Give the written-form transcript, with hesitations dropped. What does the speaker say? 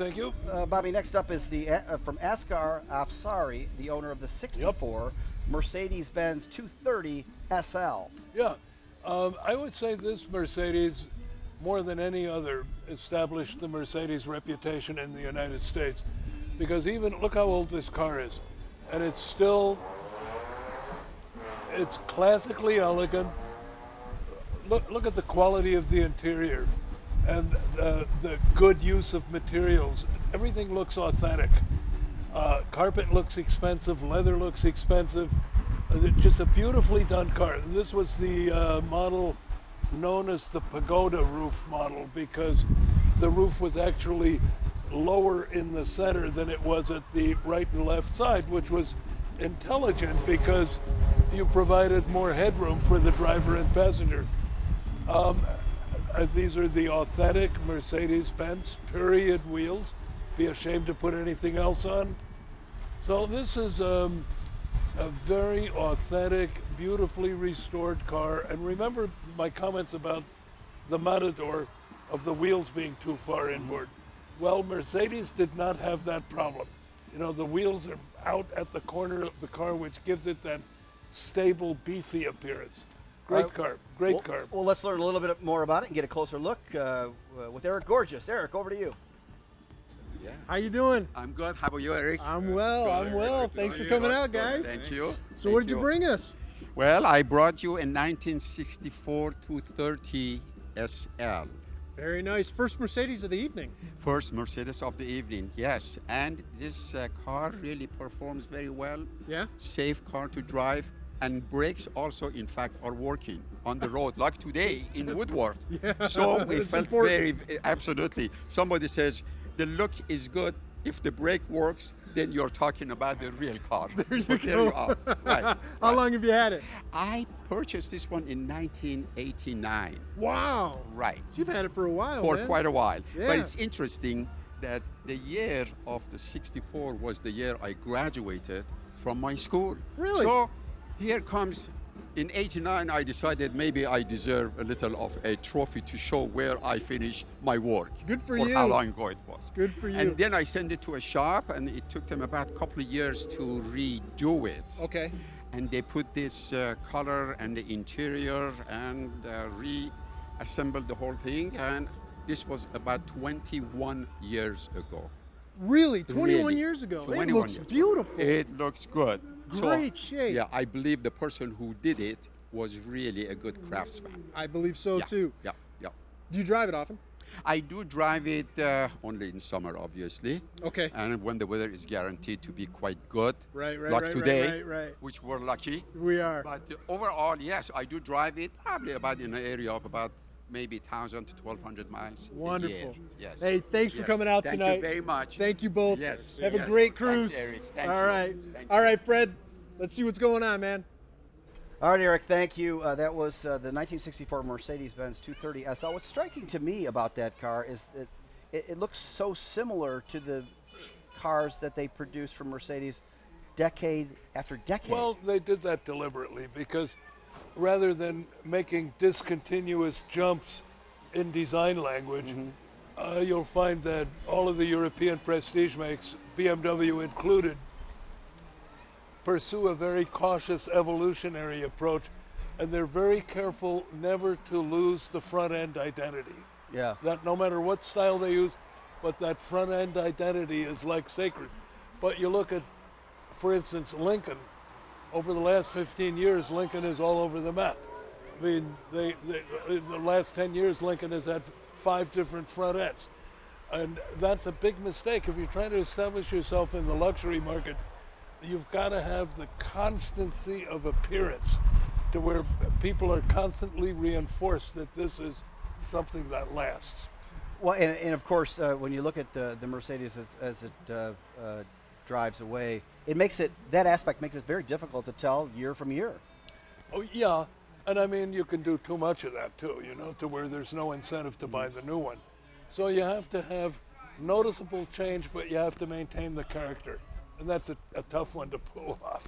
thank you. Bobby, next up is the from Asghar Afsari, the owner of the 64 Mercedes-Benz 230 SL. Yeah, I would say this Mercedes, more than any other, established the Mercedes reputation in the United States. Because even, look how old this car is. And it's still, it's classically elegant. Look at the quality of the interior and the good use of materials. Everything looks authentic. Carpet looks expensive, leather looks expensive. Just a beautifully done car. This was the model known as the pagoda roof model because the roof was actually lower in the center than it was at the right and left side, which was intelligent because you provided more headroom for the driver and passenger. These are the authentic Mercedes-Benz period wheels. Be ashamed to put anything else on. So this is a very authentic, beautifully restored car. And remember my comments about the Matador of the wheels being too far inboard. Well, Mercedes did not have that problem. You know, the wheels are out at the corner of the car, which gives it that stable, beefy appearance. Great car, great car. Well, let's learn a little bit more about it and get a closer look with Eric Gorgeous. Eric, over to you. Yeah. How you doing? I'm good. How about you, Eric? I'm well. I'm well. Thanks for coming out, guys. Thank you. So what did you bring us? Well, I brought you a 1964 230 SL. Very nice. First Mercedes of the evening. First Mercedes of the evening, yes. And this car really performs very well. Yeah. Safe car to drive. And brakes also, in fact, are working on the road, like today in Woodward. Yeah, so we felt important. absolutely. Somebody says, the look is good. If the brake works, then you're talking about the real car. There you so go. There you are. Right. How long have you had it? I purchased this one in 1989. Wow. Right. You've had it for a while, For man. quite a while. Yeah. But it's interesting that the year of the 64 was the year I graduated from my school. Really? So here comes, in 89, I decided maybe I deserve a little of a trophy to show where I finished my work. Good for or you. how long ago it was. Good for you. And then I sent it to a shop, and it took them about a couple of years to redo it. Okay. And they put this color and the interior and reassembled the whole thing. And this was about 21 years ago. Really? 21 Really. years ago? 21 It looks years. beautiful. It looks good. Great So, shape. Yeah, I believe the person who did it was really a good craftsman. I believe so, Yeah, too. Yeah, yeah. Do you drive it often? I do drive it only in summer, obviously. Okay. And when the weather is guaranteed to be quite good. Right, like right, today, right. which we're lucky. We are. But overall, yes, I do drive it probably about in an area of about maybe 1,000 to 1,200 miles. Wonderful. A year. Yes. Hey, thanks for coming out tonight. Thank you very much. Thank you both. Yes. Have a yes. great cruise. Thanks, Eric. Thank All you. right. Thank All you. right, Fred. Let's see what's going on, man. All right, Eric, thank you. That was the 1964 Mercedes-Benz 230 SL. What's striking to me about that car is that it looks so similar to the cars that they produce from Mercedes decade after decade. Well, they did that deliberately because rather than making discontinuous jumps in design language, you'll find that all of the European prestige makes, BMW included, pursue a very cautious evolutionary approach, and they're very careful never to lose the front end identity. Yeah. That no matter what style they use, but that front end identity is like sacred. But you look at, for instance, Lincoln. Over the last 15 years, Lincoln is all over the map. I mean, in the last 10 years, Lincoln has had 5 different front ends. And that's a big mistake. If you're trying to establish yourself in the luxury market, you've got to have the constancy of appearance to where people are constantly reinforced that this is something that lasts. Well, and of course, when you look at the Mercedes as it drives away, it makes it, that aspect makes it very difficult to tell year from year. Oh, yeah. And I mean, you can do too much of that too, you know, to where there's no incentive to buy the new one. So you have to have noticeable change, but you have to maintain the character. And that's a tough one to pull off.